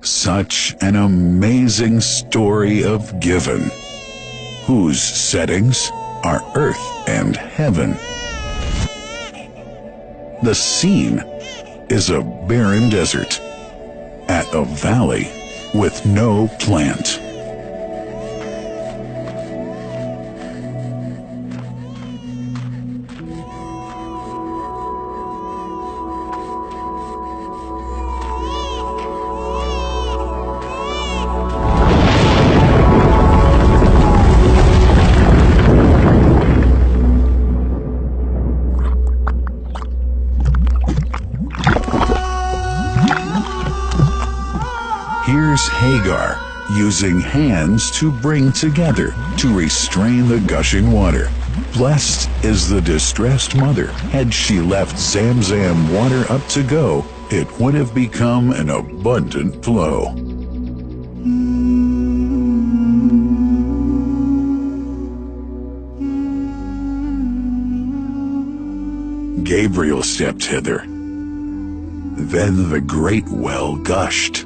Such an amazing story of giving, whose settings are earth and heaven. The scene is a barren desert at a valley with no plant. Here's Hagar using hands to bring together to restrain the gushing water. Blessed is the distressed mother. Had she left Zamzam water up to go, it would have become an abundant flow. Gabriel stepped hither. Then the great well gushed,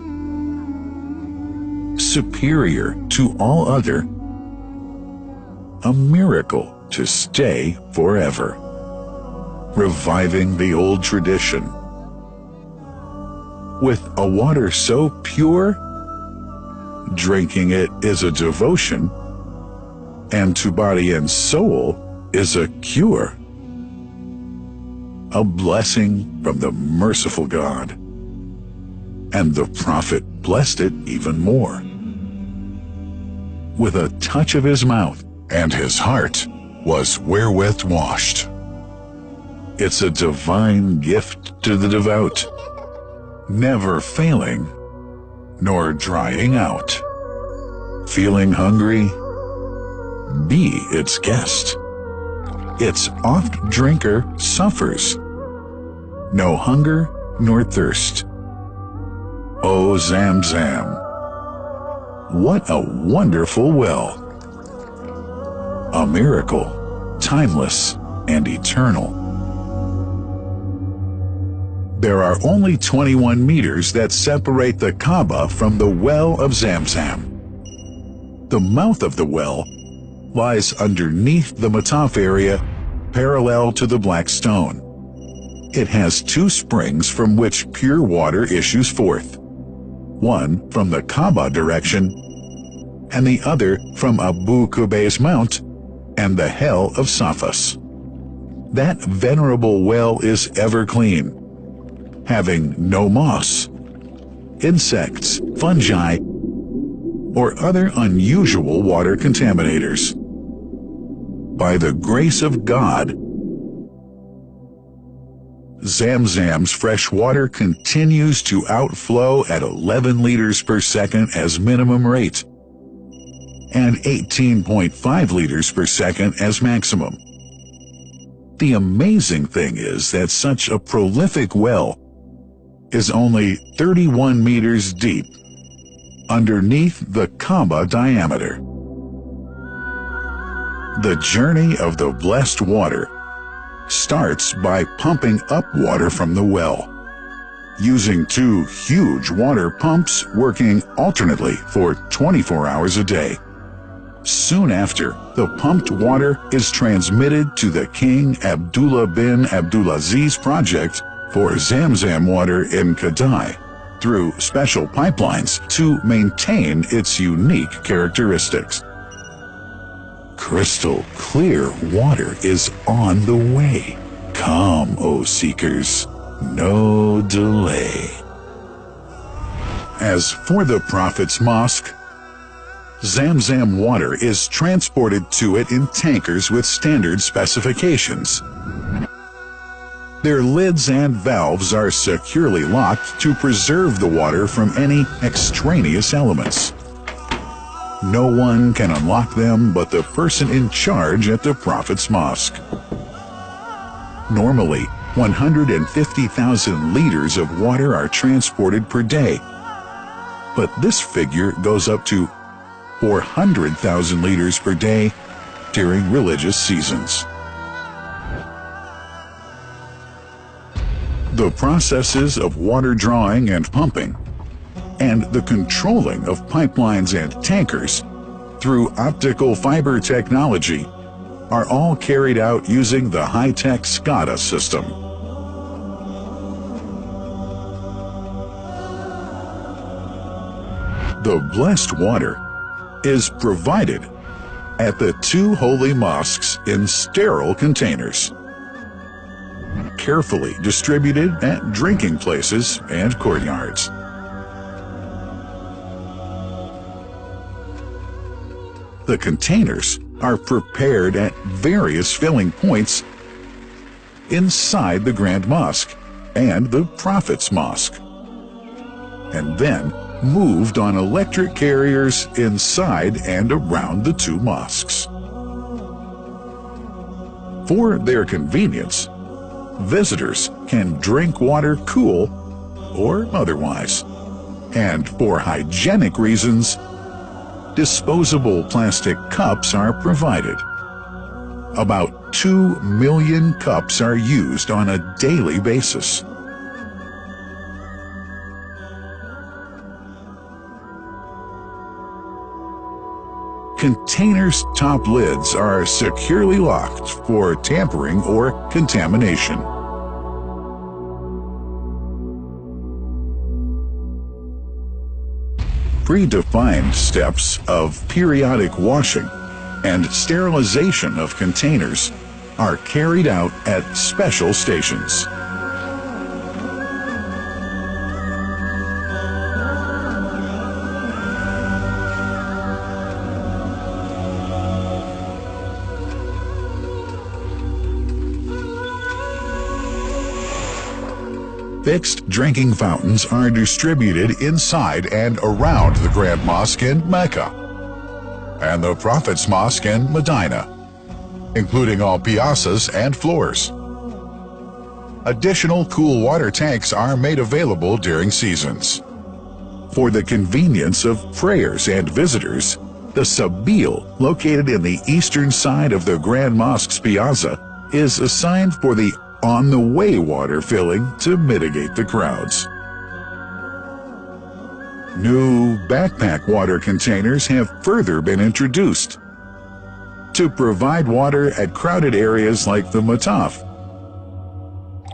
superior to all other, a miracle to stay forever, reviving the old tradition. With a water so pure, drinking it is a devotion, and to body and soul is a cure, a blessing from the merciful God. And the prophet blessed it even more. With a touch of his mouth, and his heart was wherewith washed. It's a divine gift to the devout, never failing, nor drying out. Feeling hungry? Be its guest. Its oft-drinker suffers no hunger nor thirst. O Zamzam, what a wonderful well! A miracle, timeless and eternal. There are only 21 meters that separate the Kaaba from the well of Zamzam. The mouth of the well lies underneath the Mataf area, parallel to the black stone. It has two springs from which pure water issues forth, one from the Kaaba direction, and the other from Abu Qubay's Mount and the Hell of Safas. That venerable well is ever clean, having no moss, insects, fungi, or other unusual water contaminators. By the grace of God, Zamzam's fresh water continues to outflow at 11 liters per second as minimum rate, and 18.5 liters per second as maximum. The amazing thing is that such a prolific well is only 31 meters deep, underneath the Kaaba diameter. The journey of the blessed water starts by pumping up water from the well, using two huge water pumps working alternately for 24 hours a day. Soon after, the pumped water is transmitted to the King Abdullah bin Abdulaziz project for Zamzam water in Kadai through special pipelines to maintain its unique characteristics. Crystal clear water is on the way. Come, O seekers, no delay. As for the Prophet's Mosque, Zamzam water is transported to it in tankers with standard specifications. Their lids and valves are securely locked to preserve the water from any extraneous elements. No one can unlock them but the person in charge at the Prophet's Mosque. Normally, 150,000 liters of water are transported per day, but this figure goes up to 400,000 liters per day during religious seasons. The processes of water drawing and pumping and the controlling of pipelines and tankers through optical fiber technology are all carried out using the high-tech SCADA system. The blessed water is provided at the 2 holy mosques in sterile containers, carefully distributed at drinking places and courtyards. The containers are prepared at various filling points inside the Grand Mosque and the Prophet's Mosque, and then moved on electric carriers inside and around the 2 mosques. For their convenience, visitors can drink water cool or otherwise, and for hygienic reasons, disposable plastic cups are provided. About 2 million cups are used on a daily basis. Containers' top lids are securely locked for tampering or contamination. Predefined steps of periodic washing and sterilization of containers are carried out at special stations. Fixed drinking fountains are distributed inside and around the Grand Mosque in Mecca and the Prophet's Mosque in Medina, including all piazzas and floors. Additional cool water tanks are made available during seasons. For the convenience of prayers and visitors, the Sabil, located in the eastern side of the Grand Mosque's piazza, is assigned for the on-the-way water filling to mitigate the crowds. New backpack water containers have further been introduced to provide water at crowded areas like the Mataf.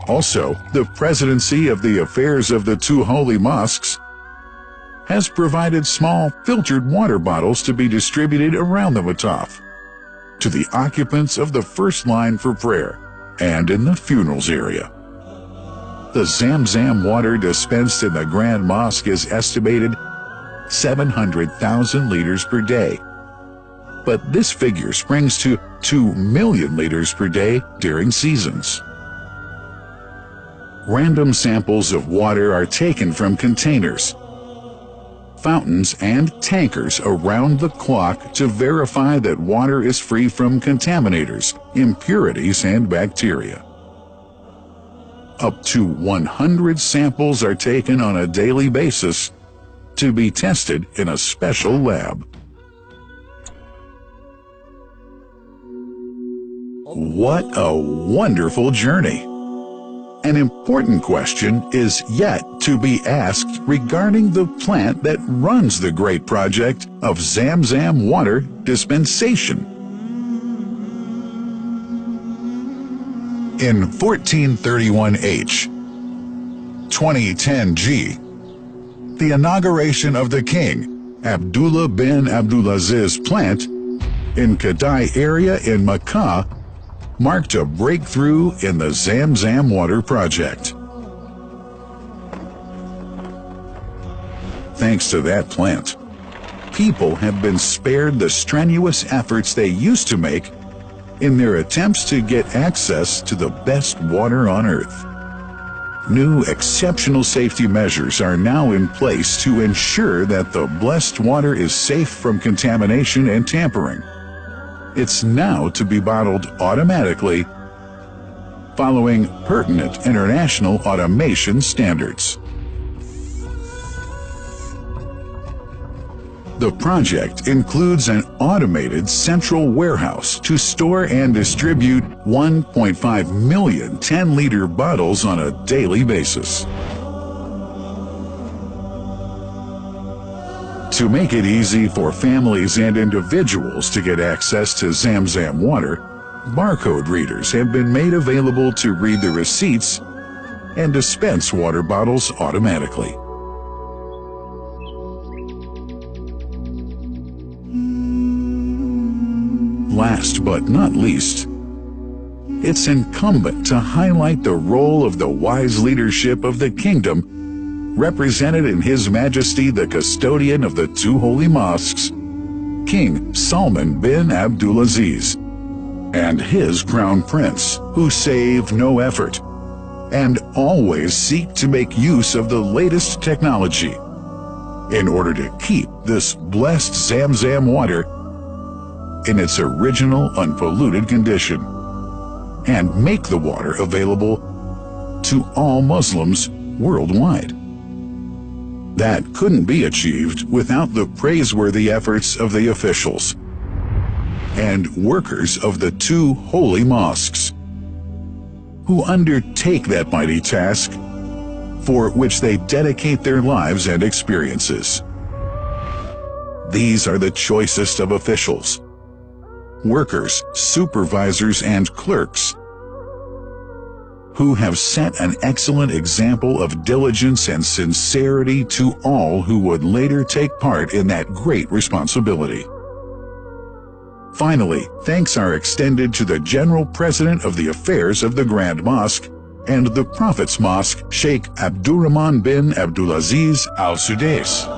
Also, the Presidency of the Affairs of the 2 Holy Mosques has provided small filtered water bottles to be distributed around the Mataf to the occupants of the first line for prayer and in the funerals area. The Zamzam water dispensed in the Grand Mosque is estimated 700,000 liters per day, but this figure springs to 2 million liters per day during seasons. Random samples of water are taken from containers, fountains, and tankers around the clock to verify that water is free from contaminators, impurities, and bacteria. Up to 100 samples are taken on a daily basis to be tested in a special lab. What a wonderful journey! An important question is yet to be asked regarding the plant that runs the great project of Zamzam water dispensation. In 1431H, 2010G, the inauguration of the king, Abdullah bin Abdulaziz plant in Kadai area in Makkah marked a breakthrough in the Zamzam water project. Thanks to that plant, people have been spared the strenuous efforts they used to make in their attempts to get access to the best water on earth. New exceptional safety measures are now in place to ensure that the blessed water is safe from contamination and tampering. It's now to be bottled automatically following pertinent international automation standards. The project includes an automated central warehouse to store and distribute 1.5 million 10-liter bottles on a daily basis. To make it easy for families and individuals to get access to Zamzam water, barcode readers have been made available to read the receipts and dispense water bottles automatically. Last but not least, it's incumbent to highlight the role of the wise leadership of the kingdom represented in His Majesty the custodian of the two holy mosques, King Salman bin Abdulaziz, and his crown prince, who save no effort and always seek to make use of the latest technology in order to keep this blessed Zamzam water in its original unpolluted condition and make the water available to all Muslims worldwide. That couldn't be achieved without the praiseworthy efforts of the officials and workers of the two holy mosques, who undertake that mighty task for which they dedicate their lives and experiences. These are the choicest of officials, workers, supervisors, and clerks, who have set an excellent example of diligence and sincerity to all who would later take part in that great responsibility. Finally, thanks are extended to the General President of the Affairs of the Grand Mosque and the Prophet's Mosque, Sheikh Abdurrahman bin Abdulaziz Al Sudais.